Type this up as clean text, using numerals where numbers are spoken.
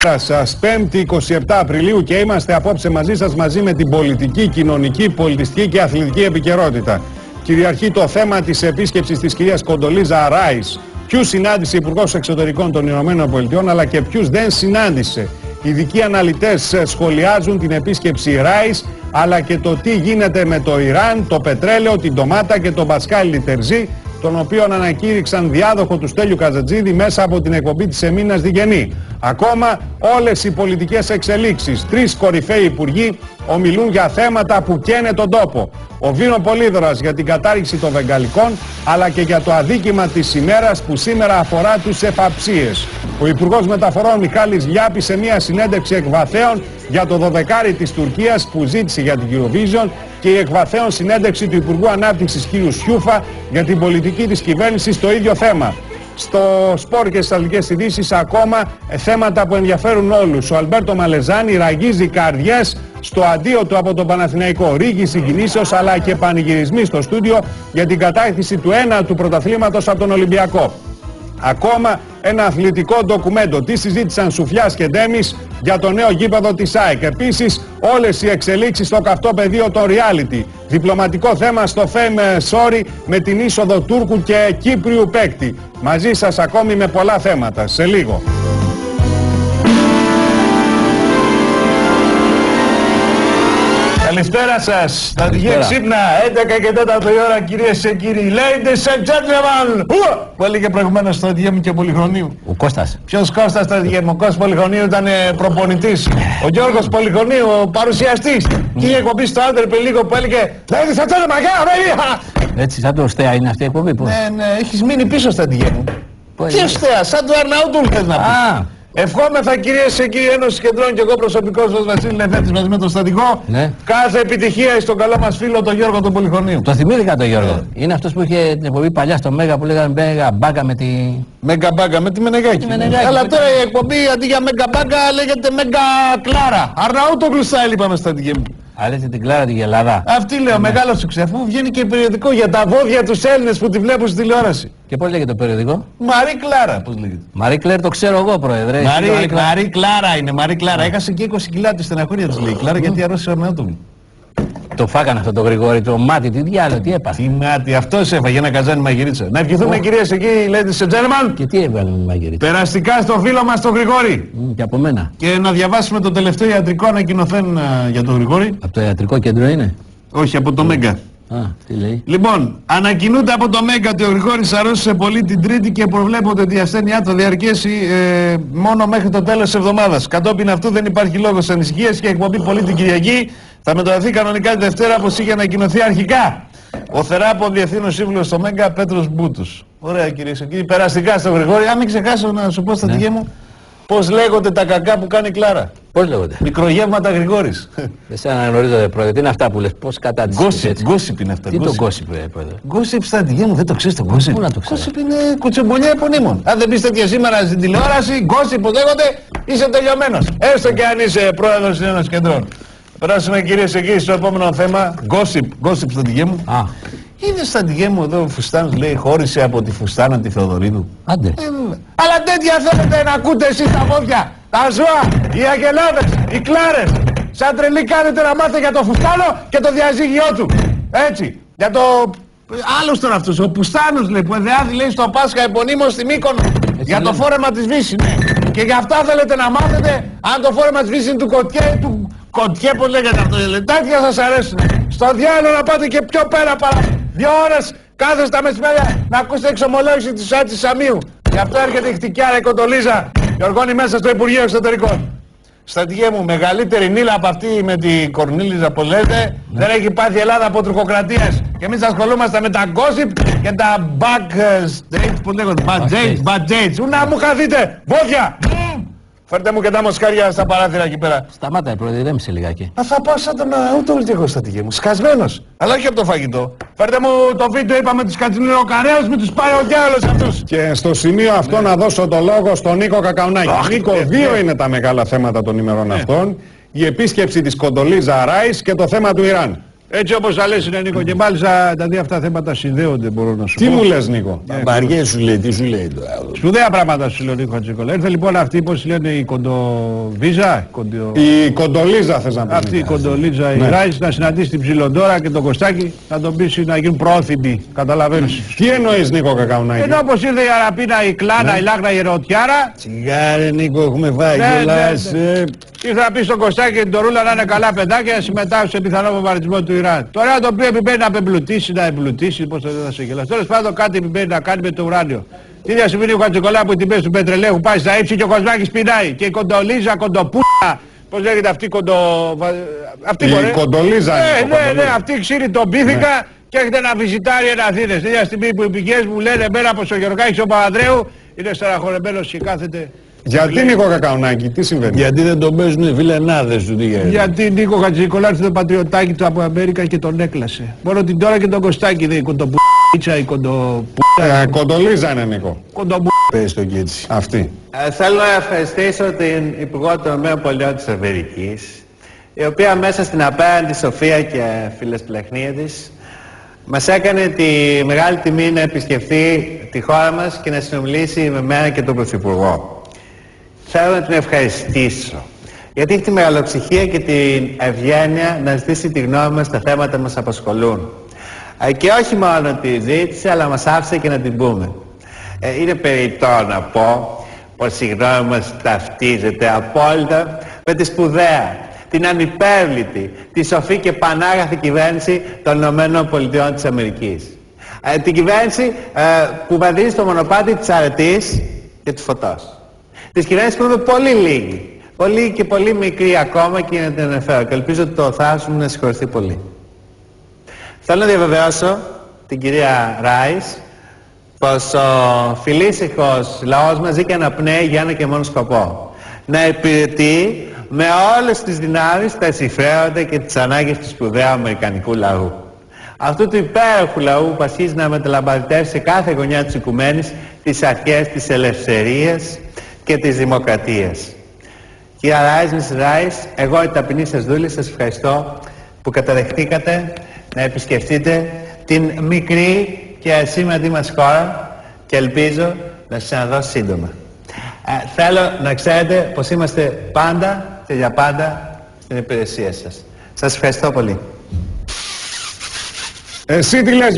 Καλησπέρα σας, 5η 27 Απριλίου και είμαστε απόψε μαζί σας μαζί με την πολιτική, κοινωνική, πολιτιστική και αθλητική επικαιρότητα. Κυριαρχεί το θέμα της επίσκεψης της κυρίας Κοντολίζα Ράις. Ποιους συνάντησε ο Υπουργός Εξωτερικών των ΗΠΑ αλλά και ποιους δεν συνάντησε. Ειδικοί αναλυτές σχολιάζουν την επίσκεψη Ράις αλλά και το τι γίνεται με το Ιράν, το πετρέλαιο, την ντομάτα και τον Μπασκάλι Τερζή, τον οποίον ανακήρυξαν διάδοχο του Στέλιου Καζατζίδη μέσα από την εκπομπή της Εμίνας Διγενή. Ακόμα όλες οι πολιτικές εξελίξεις. 3 κορυφαίοι υπουργοί ομιλούν για θέματα που καίνε τον τόπο. Ο Βίνο Πολύδωρας για την κατάργηση των βεγγαλικών, αλλά και για το αδίκημα της ημέρας που σήμερα αφορά τους εφαψίες. Ο Υπουργός Μεταφορών Μιχάλης Λιάπης σε μια συνέντευξη εκβαθέων για το 12 της Τουρκίας που ζήτησε για την Eurovision και η εκβαθέων συνέντευξη του Υπουργού Ανάπτυξης κ. Σιούφα για την πολιτική της κυβέρνησης στο ίδιο θέμα. Στο σπορ και στις αθλητικές ειδήσεις ακόμα θέματα που ενδιαφέρουν όλους. Ο Αλμπέρτο Μαλεζάνη ραγίζει καρδιές στο αντίο του από τον Παναθηναϊκό. Ρίγη συγκινήσεως αλλά και πανηγυρισμοί στο στούντιο για την κατάκτηση του 1 του πρωταθλήματος από τον Ολυμπιακό. Ακόμα ένα αθλητικό ντοκουμέντο. Τι συζήτησαν Σουφιάς και Ντέμις για το νέο γήπεδο της ΑΕΚ. Επίσης όλες οι εξελίξεις στο καυτό πεδίο των reality. Διπλωματικό θέμα στο Fame Sorry με την είσοδο Τούρκου και Κύπριου παίκτη. Μαζί σας ακόμη με πολλά θέματα. Σε λίγο. Καλησπέρα σας. Θα τυχαία ξύπνα 11 και 4 η ώρα, κυρίες και κύριοι. Ladies and gentlemen. Που έλεγε προηγουμένως στο Διέμου και Πολυχρονίου. Ο Κώστας. Ποιος Κώστας στο Διέμου? Ο Κώστας Πολυχρονίου ήταν προπονητής. Ο Γιώργος Πολυχρονίου, ο παρουσιαστής. Και η εκπομπή στο Άντερπε λίγο που έλεγε Ladies and gentlemen. Έτσι, σαν το Στέα είναι αυτή η εκπομπή. Ναι, έχεις μείνει πίσω στα Διέμου. Ποιος Στέα, σαν του Αρναούτουλ θες να πεις? Ευχόμεθα κυρίες και κύριοι Ένωση Κεντρών και εγώ προσωπικός σας Βασίλη Λεφέτης μαζί με τον στατικό. Ναι. Κάθε επιτυχία στον καλό μας φίλο τον Γιώργο τον Πολυχρονίου. Το θυμήθηκα τον Γιώργο. Είναι αυτός που είχε την εκπομπή παλιά στο Μέγα που λέγανε Μέγα Μπάγκα με τη... Μέγα Μπάγκα με τη Μενεγάκη. Αλλά τώρα η εκπομπή αντί για Μέγα Μπάγκα λέγεται Μέγα Κλάρα. Αρναούτογλου style είπαμε στα δική μου. Αλέτσι την Κλάρα τη Γελάδα. Αυτή λέω, μεγάλο σουξέ. Αφού βγαίνει και περιοδικό για τα βόδια τους Έλληνες που τη βλέπουν στη τηλεόραση. Και πώς λέγεται το περιοδικό? Μαρή Κλάρα, πώς λέγεται? Μαρή Κλέρ το ξέρω εγώ, πρόεδρε. Μαρή Κλάρα είναι, Μαρή Κλάρα. Έχασε και 20 κιλά τη στεναχώρια της λέει Κλάρα γιατί αρρώστησε ο Αρναούτογλου. Το φάγανε αυτό το Γρηγόρη, το μάτι, τι διάλογο, τι έπαθε? Τι μάτι, αυτός έφαγε ένα καζάνι μαγειρίτσα. Να ευχηθούμε κυρίες εκεί, ladies and gentlemen. Και τι έβαλε με μαγειρίτσα? Περαστικά στο φίλο μας τον Γρηγόρη. Και από μένα. Και να διαβάσουμε το τελευταίο ιατρικό ανακοινωθέν για τον Γρηγόρη. Από το ιατρικό κέντρο είναι? Όχι, από το Μέγκα. Α, τι λέει? Λοιπόν, ανακοινούνται από το Μέγκα ότι ο Γρηγόρης αρρώστησε πολύ την Τρίτη και προβλέπονται ότι η ασθένειά του θα διαρκέσει μόνο μέχρι το τέλος της εβδομάδας. Κατόπιν αυτού δεν υπάρχει λόγος ανησυχίας και η εκπομπή πολύ την Κυριακή θα μεταδοθεί κανονικά τη Δευτέρα όπως είχε ανακοινωθεί αρχικά. Ο Θεράπο Διευθύνων Σύμβουλος στο Μέγκα Πέτρος Μπούτους. Ωραία κυρίες και κύριοι, περαστικά στο Γρηγόρη. Αν μην ξεχάσω να σου πω στα δική μου πώς λέγονται τα κακά που κάνει η Κλάρα. Πώς λέγονται? Μικρογεύματα Γρηγόρης. Δεν σε αναγνωρίζω, πρόεδρε. Τι είναι αυτά που λες? Πώς κατά της έτσι? Γκόσιπ είναι αυτά. Τι το γκόσιπ, πρόεδρε? Γκόσιπ στα δική μου, δεν το ξέρεις το γκόσιπ? Πού να το ξέρω? Γκόσιπ είναι κουτσομπολιά επωνύμων. Αν δεν πεις τέτοια σήμερα στην τηλεόραση, γκόσιπ που λέγονται, είσαι τελειωμένος. Έστω και αν είσαι πρόεδρος της Ένωσης Κεντρών. Περάσουμε κυρίες και κύριοι στο επόμενο θέμα. Γκόσιπ στα δική μου. Είδε στα δική μου εδώ ο Φουστάνος λέει χώρισε από τη Φουστάνα τη Θεοδωρίδου. Άντε. Αλλά τέτοια θέλετε να ακούτε εσείς τα πόδια. Τα ζώα, οι αγελάδες, οι κλάρες. Σαν τρελή κάνετε να μάθετε για το Φουστάνο και το διαζύγιό του. Έτσι. Για το... Άλλος τώρα αυτός, ο Πουστάνος λέει που εδεάδει λέει στο Πάσχα επωνύμως στη Μύκονο. Για το φόρεμα της Βύσης. Ναι. Και για αυτά θέλετε να μάθετε αν το φόρεμα της Βύσης είναι του Κοτιέ, του Κοτιέ πώς λέγεται αυτό. Τέτοια σας αρέσουν. Στο διάλογο να πάτε και πιο πέρα παρά 2 ώρες κάθεστε τα μεσημέρια να ακούσετε εξομολόγηση της Άτσης Σαμίου. Γι' αυτό έρχεται η χτυκιάρα η Κοντολίζα και οργώνει μέσα στο Υπουργείο Εξωτερικών. Στρατηγέ μου, μεγαλύτερη νύλα από αυτή με την Κορνίλιζα που λέτε, δεν έχει πάθει η Ελλάδα από τουρκοκρατίες. Και εμείς ασχολούμαστε με τα gossip και τα backstage, που λέγονται, backstage. Ού να μου χαθείτε, βόδια! Φέρτε μου και τα μοσχάρια στα παράθυρα εκεί πέρα. Σταμάτα, πρόεδρε, ρέμισε λιγάκι. Θα πάω σαν τον Αούτογλου και εγώ στρατηγέ μου, σκασμένος. Αλλά όχι από το φαγητό. Φέρτε μου το βίντεο, είπαμε τους κατσινιροκαρέους, με τους πάει ο διάολος αυτούς. Και στο σημείο αυτό να δώσω το λόγο στον Νίκο Κακαουνάκη. Νίκο, 2 είναι τα μεγάλα θέματα των ημερών αυτών. Η επίσκεψη της Κοντολίζα Ράις και το θέμα του Ιράν. Έτσι όπως τα λες είναι, Νίκο, και μάλιστα τα δύο αυτά θέματα συνδέονται, μπορώ να σου πω. Τι μου λες, Νίκο? Μπαριές σου λέει, τι σου λέει τώρα? Σπουδαία πράγματα σου λέει ο Νίκο Χατζηνικολάου. Ήρθε λοιπόν αυτή, πώς λένε, η Κοντοβίζα, Η Κοντολίζα θες να πεις? αυτή η Κοντολίζα, η Ράις, να συναντήσει την Ψιλοντόρα και τον Κωστάκη, να τον πείσει να γίνουν πρόθυμοι. Καταλαβαίνεις? Τι εννοείς, Νίκο Κακαουνάκη? Ενώ όπως ήρθε η Αραπίνα, η Κλάνα, η Λάγνα, η Ερωτιάρα. Σιγάρε Νίκο, έχουμε φάει κιόλας. Ήρθε να πει στον Κωστάκη και την Τωρούλα να είναι καλά παιδάκια να συμμετάσχουν σε πιθανό βομβαρδισμό του Ιράν. Τώρα το οποίο επιμένει να απεμπλουτίσει, να εμπλουτίσει, πώς θα σε γελάσει. Τέλος πάντων κάτι επιμένει να κάνει με το ουράνιο. Τι ίδια συμβαίνει ο Χατζηνικολάου που οι τιμές του πετρελαίου πάει στα ύψη και ο Κοσμάκης πεινάει. Και η Κοντολίζα, Κοντοπούτα, πώς λέγεται αυτή αυτή η Κοντολίζα. Ναι, αυτή ξύρι τον πίθηκα και έχετε ένα βυζιτάρι εν Αθήνες. Την ίδια στιγμή που οι πηγές μου λένε εμένα πως ο Γεωργάκης ο Παπανδρέου είναι στεναχωρεμένος και κάθεται. Γιατί, Νίκο Κακαουνάκη, τι συμβαίνει? Γιατί δεν τον παίζουν οι φιλενάδες του, τι γίνεται? Γιατί Νίκο Χατζηνικολάου ήρθε το πατριωτάκι του από Αμέρικα και τον έκλασε. Μόνο την τώρα και τον Κωστάκη δεν κοντοπούτσα ή Κοντολίζα είναι, Νίκο. Πες το και έτσι. Αυτή. Θέλω να ευχαριστήσω την Υπουργό των ΗΠΑ της Αμερικής, η οποία μέσα στην απέραντη σοφία και φιλεσπλαχνία της μας έκανε τη μεγάλη τιμή να επισκεφθεί τη χώρα μας και να συνομιλήσει με μένα και τον Πρωθυπουργό. Θέλω να την ευχαριστήσω, γιατί έχει τη μεγαλοψυχία και την ευγένεια να ζητήσει τη γνώμη μας στα θέματα που μας απασχολούν. Και όχι μόνο τη ζήτησε, αλλά μας άφησε και να την πούμε. Είναι περιττό να πω πως η γνώμη μας ταυτίζεται απόλυτα με τη σπουδαία, την ανυπέρβλητη, τη σοφή και πανάγαθη κυβέρνηση των ΗΠΑ της Αμερικής. Την κυβέρνηση που βαδίζει στο μονοπάτι της αρετής και του φωτός. Της κυβέρνησης που είναι πολύ λίγη, πολύ και πολύ μικρή ακόμα και να την αναφέρω και ελπίζω ότι το θάρρος μου να συγχωρηθεί πολύ. Θέλω να διαβεβαιώσω την κυρία Ράις πως ο φιλήσυχος λαός μας ζει και αναπνέει για ένα και μόνο σκοπό. Να υπηρετεί με όλες τις δυνάμεις τα συμφέροντα και τις ανάγκες του σπουδαίου αμερικανικού λαού. Αυτού του υπέροχου λαού που ασχίζει να μεταλαμπαδιτεύσει σε κάθε γωνιά της οικουμένης τις αρχές της ελευθερίας και της δημοκρατίας. Κυρία Ράις, Μrs. Ράις, εγώ η ταπεινή σας δούλη σας ευχαριστώ που καταδεχτήκατε να επισκεφτείτε την μικρή και ασήμαντη μας χώρα και ελπίζω να σας ξαναδώ σύντομα. Θέλω να ξέρετε πως είμαστε πάντα και για πάντα στην υπηρεσία σας. Σας ευχαριστώ πολύ. Εσύ τι λες?